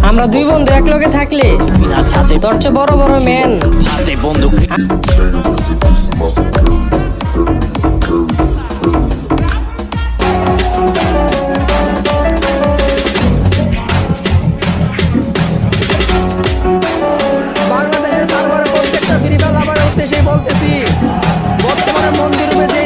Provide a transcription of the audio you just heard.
আমরা দুই বন্ধু এক লগে থাকলে তোর চেয়ে বড় বড় ম্যান হাতে বন্দুক। বাংলাদেশের সার্ভারে প্রত্যেকটা ফ্রি ফায়ার লাভারের উদ্দেশ্যে বলতেছি, বর্তমানে মন্দির রুমে যে